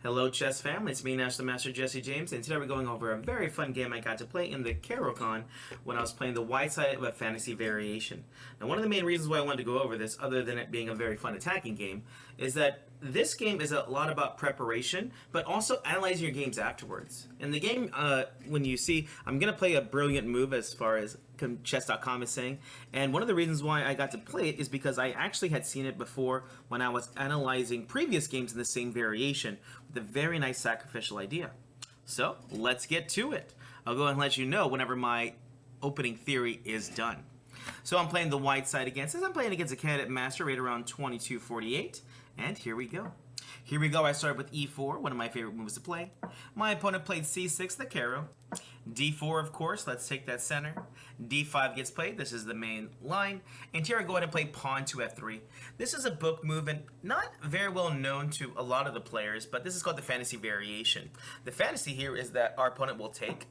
Hello, chess family. It's me, National Master Jesse James, and today we're going over a very fun game I got to play in the Carocon when I was playing the white side of a fantasy variation. Now, one of the main reasons why I wanted to go over this, other than it being a very fun attacking game, is that this game is a lot about preparation, but also analyzing your games afterwards. In the game, when you see, I'm going to play a brilliant move as far as chess.com is saying, and one of the reasons why I got to play it is because I actually had seen it before when I was analyzing previous games in the same variation with a very nice sacrificial idea. So let's get to it. I'll go ahead and let you know whenever my opening theory is done. So I'm playing the white side again. Since I'm playing against a candidate master right around 2248, and here we go. Here we go. I started with e4, one of my favorite moves to play. My opponent played c6, the caro. d4, of course. Let's take that center. d5 gets played. This is the main line. And here I go ahead and play pawn to f3. This is a book move and not very well known to a lot of the players, but this is called the fantasy variation. The fantasy here is that our opponent will take.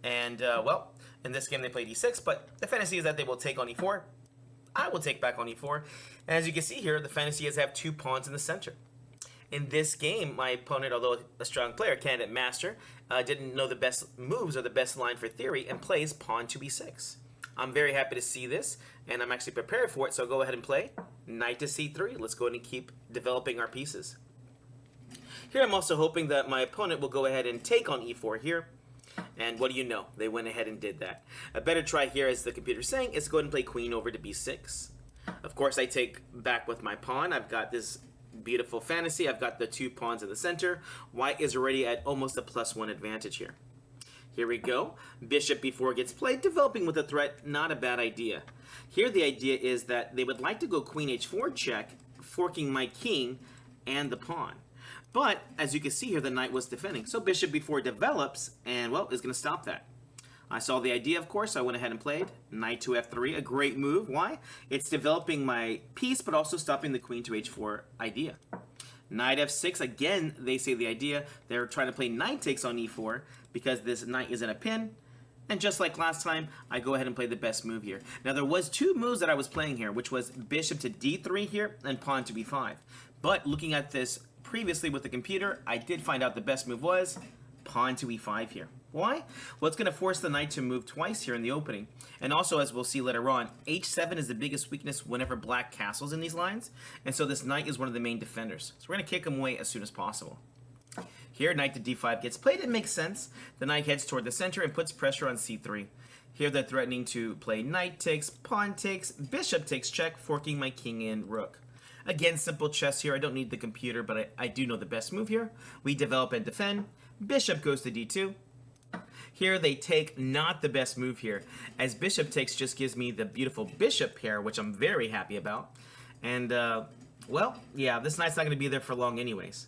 And, well, in this game they played e6, but the fantasy is that they will take on e4. I will take back on e4. And as you can see here, the fantasy is to have two pawns in the center. In this game, my opponent, although a strong player, candidate master, didn't know the best moves or the best line for theory and plays pawn to e6. I'm very happy to see this, and I'm actually prepared for it, so I'll go ahead and play knight to c3. Let's go ahead and keep developing our pieces. Here I'm also hoping that my opponent will go ahead and take on e4 here. And what do you know? They went ahead and did that. A better try here, as the computer's saying, is to go ahead and play queen over to b6. Of course, I take back with my pawn. I've got this beautiful fantasy. I've got the two pawns in the center. White is already at almost a +1 advantage here. Here we go. Bishop b4 gets played, developing with a threat. Not a bad idea. Here the idea is that they would like to go queen h4 check, forking my king and the pawn. But, as you can see here, the knight was defending. So bishop b4 develops, and, well, is going to stop that. I saw the idea, of course, so I went ahead and played knight to f3, a great move. Why? It's developing my piece, but also stopping the queen to h4 idea. Knight f6, again, they say the idea. They're trying to play knight takes on e4 because this knight is in a pin. And just like last time, I go ahead and play the best move here. Now, there was two moves that I was playing here, which was bishop to d3 here and pawn to b5. But looking at this previously with the computer, I did find out the best move was pawn to e5 here. Why? Well, it's going to force the knight to move twice here in the opening. And also, as we'll see later on, h7 is the biggest weakness whenever black castles in these lines. And so this knight is one of the main defenders. So we're going to kick him away as soon as possible. Here, knight to d5 gets played. It makes sense. The knight heads toward the center and puts pressure on c3. Here they're threatening to play knight takes, pawn takes, bishop takes check, forking my king and rook. Again, simple chess here. I don't need the computer, but I do know the best move here. We develop and defend. Bishop goes to d2. Here they take, not the best move here, as bishop takes just gives me the beautiful bishop pair, which I'm very happy about. And, well, yeah, this knight's not going to be there for long anyways.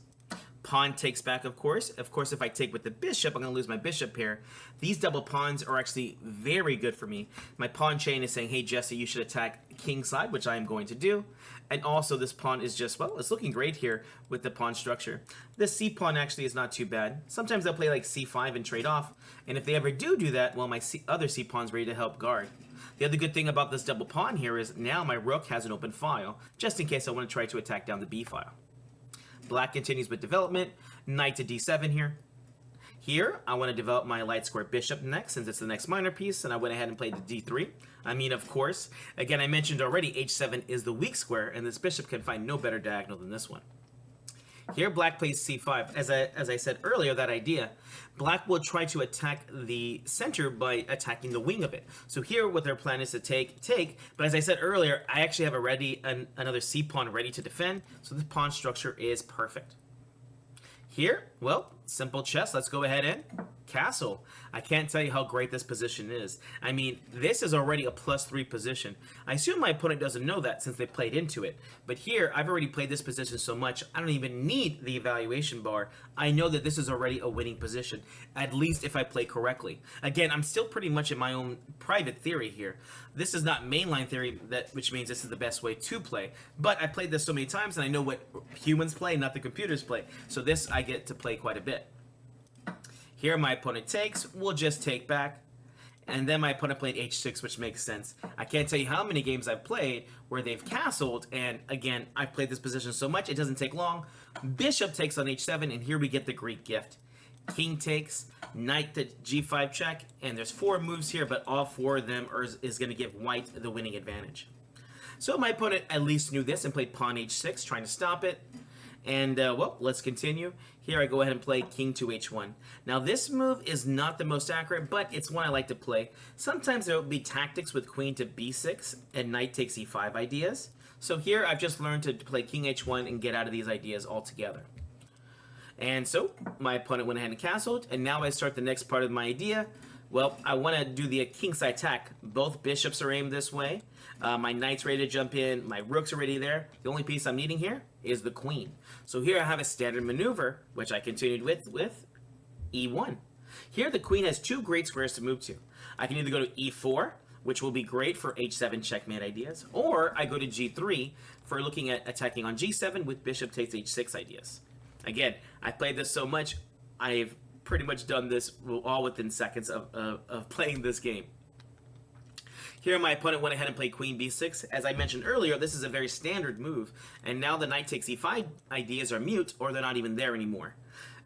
Pawn takes back, of course. Of course, if I take with the bishop, I'm going to lose my bishop pair. These double pawns are actually very good for me. My pawn chain is saying, hey, Jesse, you should attack king side, which I am going to do. And also, this pawn is just, well, it's looking great here with the pawn structure. The c pawn actually is not too bad. Sometimes they'll play like c5 and trade off. And if they ever do that, well, my other c pawn's ready to help guard. The other good thing about this double pawn here is now my rook has an open file, just in case I want to try to attack down the b file. Black continues with development. Knight to d7 here. Here, I want to develop my light square bishop next, since it's the next minor piece, and I went ahead and played the d3. I mean, of course, again, I mentioned already, h7 is the weak square, and this bishop can find no better diagonal than this one. Here, black plays c5. As I said earlier, that idea, black will try to attack the center by attacking the wing of it. So here, what their plan is to take, but as I said earlier, I actually have another c pawn ready to defend, so the pawn structure is perfect. Here, well, simple chess. Let's go ahead and castle. I can't tell you how great this position is. I mean, this is already a +3 position. I assume my opponent doesn't know that since they played into it. But here, I've already played this position so much, I don't even need the evaluation bar. I know that this is already a winning position, at least if I play correctly. Again, I'm still pretty much in my own private theory here. This is not mainline theory, which means this is the best way to play. But I played this so many times, and I know what humans play, not the computers play. So this I get to play quite a bit. Here my opponent takes, we'll just take back. And then my opponent played h6, which makes sense. I can't tell you how many games I've played where they've castled, and again, I've played this position so much, it doesn't take long. Bishop takes on h7, and here we get the Greek gift. King takes, knight to g5 check, and there's 4 moves here, but all 4 of them is going to give white the winning advantage. So my opponent at least knew this and played pawn h6, trying to stop it. And, well, let's continue. Here I go ahead and play king to h1. Now, this move is not the most accurate, but it's one I like to play. Sometimes there will be tactics with queen to b6 and knight takes e5 ideas. So here I've just learned to play king h1 and get out of these ideas altogether. And so my opponent went ahead and castled, and now I start the next part of my idea. Well, I want to do the kingside attack. Both bishops are aimed this way. My knight's ready to jump in. My rook's already there. The only piece I'm needing here is the queen. So here I have a standard maneuver, which I continued with e1. Here the queen has 2 great squares to move to. I can either go to e4, which will be great for h7 checkmate ideas, or I go to g3 for looking at attacking on g7 with bishop takes h6 ideas. Again, I've played this so much, I've pretty much done this all within seconds of playing this game. Here my opponent went ahead and played queen b6. As I mentioned earlier, this is a very standard move, and now the knight takes e5 ideas are mute, or they're not even there anymore.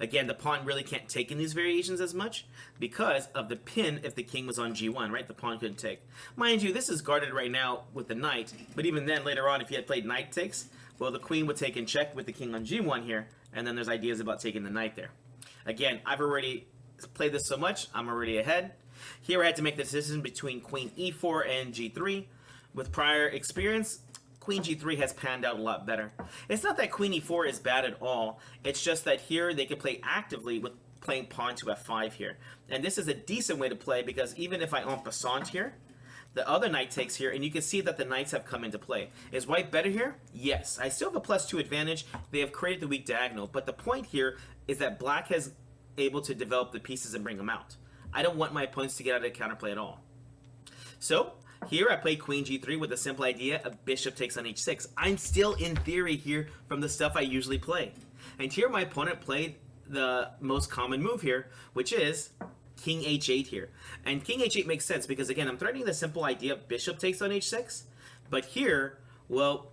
Again, the pawn really can't take in these variations as much because of the pin if the king was on g1, right? The pawn couldn't take. Mind you, this is guarded right now with the knight, but even then, later on, if you had played knight takes, well, the queen would take and check with the king on g1 here, and then there's ideas about taking the knight there. Again, I've already played this so much, I'm already ahead. Here I had to make the decision between queen e4 and g3. With prior experience, queen g3 has panned out a lot better. It's not that queen e4 is bad at all, it's just that here they can play actively with playing pawn to f5 here. And this is a decent way to play because even if I en passant here, the other knight takes here, and you can see that the knights have come into play. Is white better here? Yes. I still have a +2 advantage. They have created the weak diagonal, but the point here is that black has able to develop the pieces and bring them out. I don't want my opponents to get out of the counterplay at all. So here I play queen g3 with the simple idea of bishop takes on h6. I'm still in theory here from the stuff I usually play. And here my opponent played the most common move here, which is king h8 here. And king h8 makes sense because, again, I'm threatening the simple idea of bishop takes on h6. But here, well,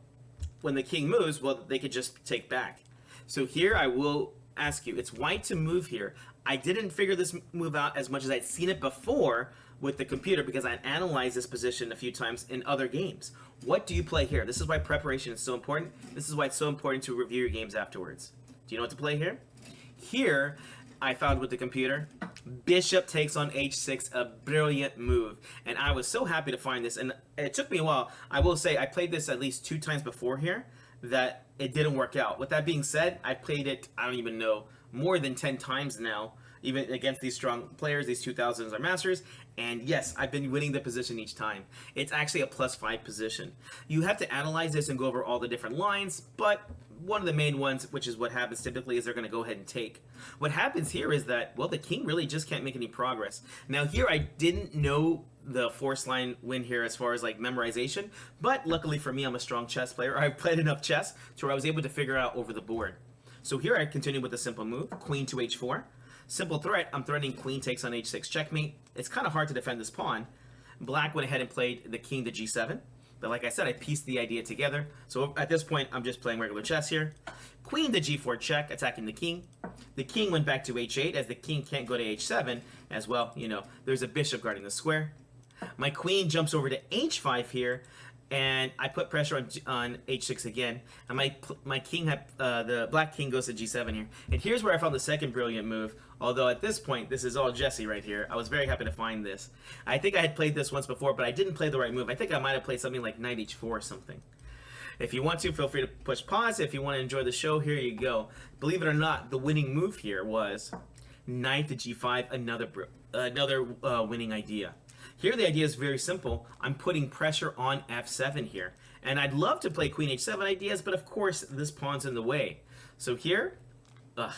when the king moves, well, they could just take back. So here I will ask you, it's white to move here. I didn't figure this move out as much as I'd seen it before with the computer because I'd analyzed this position a few times in other games. What do you play here? This is why preparation is so important. This is why it's so important to review your games afterwards. Do you know what to play here? Here, I found with the computer, bishop takes on h6, a brilliant move. And I was so happy to find this, and it took me a while. I will say, I played this at least 2 times before here, that it didn't work out. With that being said, I played it, I don't even know, more than 10 times now, even against these strong players. These 2000s are masters, and yes, I've been winning the position each time. It's actually a +5 position. You have to analyze this and go over all the different lines, but one of the main ones, which is what happens typically, is they're going to go ahead and take. What happens here is that, well, the king really just can't make any progress. Now here I didn't know the force line win here as far as like memorization, but luckily for me, I'm a strong chess player. I've played enough chess to where I was able to figure it out over the board. So here I continue with a simple move, queen to h4. Simple threat, I'm threatening queen takes on h6 checkmate. It's kind of hard to defend this pawn. Black went ahead and played the king to g7. But like I said, I pieced the idea together. So at this point, I'm just playing regular chess here. Queen to g4 check, attacking the king. The king went back to h8, as the king can't go to h7, as well, you know, there's a bishop guarding the square. My queen jumps over to h5 here, and I put pressure on h6 again. And my king, the black king goes to g7 here. And here's where I found the second brilliant move, although at this point, this is all Jesse right here. I was very happy to find this. I think I had played this once before, but I didn't play the right move. I think I might have played something like knight h4 or something. If you want to, feel free to push pause. If you want to enjoy the show, here you go. Believe it or not, the winning move here was knight to g5, another winning idea. Here the idea is very simple. I'm putting pressure on f7 here. And I'd love to play queen h7 ideas, but of course this pawn's in the way. So here,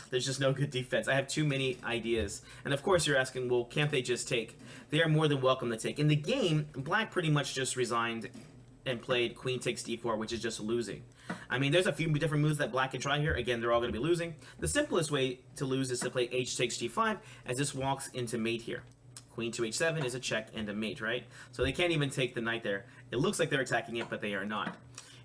there's just no good defense. I have too many ideas. And of course you're asking, well, can't they just take? They are more than welcome to take. In the game, black pretty much just resigned and played queen takes d4, which is just losing. I mean, there's a few different moves that black can try here. Again, they're all going to be losing. The simplest way to lose is to play h takes g5, as this walks into mate here. Queen to h7 is a check and a mate, right? So they can't even take the knight there. It looks like they're attacking it, but they are not.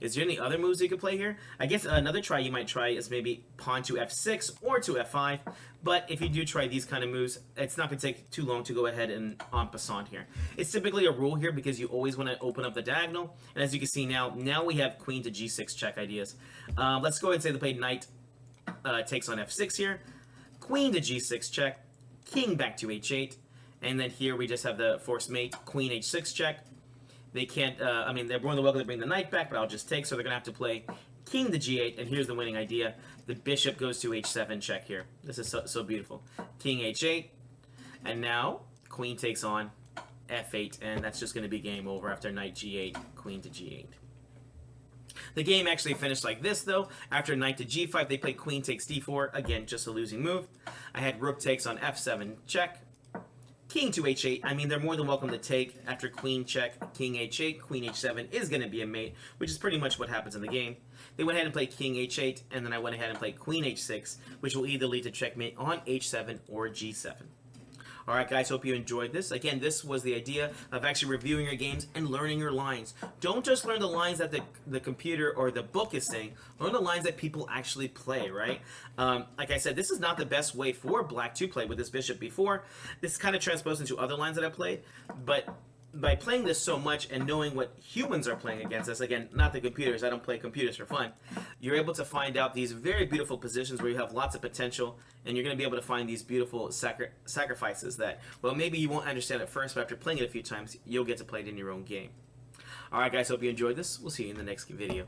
Is there any other moves you could play here? I guess another try you might try is maybe pawn to f6 or to f5. But if you do try these kind of moves, it's not going to take too long to go ahead and en passant here. It's typically a rule here because you always want to open up the diagonal. And as you can see now we have queen to g6 check ideas. Let's go ahead and say they played knight takes on f6 here. Queen to g6 check. King back to h8. And then here we just have the forced mate, queen h6 check. They can't, I mean, they're more than welcome to bring the knight back, but I'll just take, so they're going to have to play king to g8, and here's the winning idea. The bishop goes to h7 check here. This is so beautiful. King h8, and now queen takes on f8, and that's just going to be game over after knight g8, queen to g8. The game actually finished like this, though. After knight to g5, they played queen takes d4. Again, just a losing move. I had rook takes on f7 check. King to h8, I mean, they're more than welcome to take. After queen check, king h8, queen h7 is going to be a mate, which is pretty much what happens in the game. They went ahead and played king h8, and then I went ahead and played queen h6, which will either lead to checkmate on h7 or g7. Alright guys, hope you enjoyed this. Again, this was the idea of actually reviewing your games and learning your lines. Don't just learn the lines that the computer or the book is saying. Learn the lines that people actually play, right? Like I said, this is not the best way for black to play with this bishop before. This kind of transposed into other lines that I played, but by playing this so much and knowing what humans are playing against us, again, not the computers, I don't play computers for fun, you're able to find out these very beautiful positions where you have lots of potential, and you're going to be able to find these beautiful sacrifices that, well, maybe you won't understand at first, but after playing it a few times, you'll get to play it in your own game. Alright guys, hope you enjoyed this. We'll see you in the next video.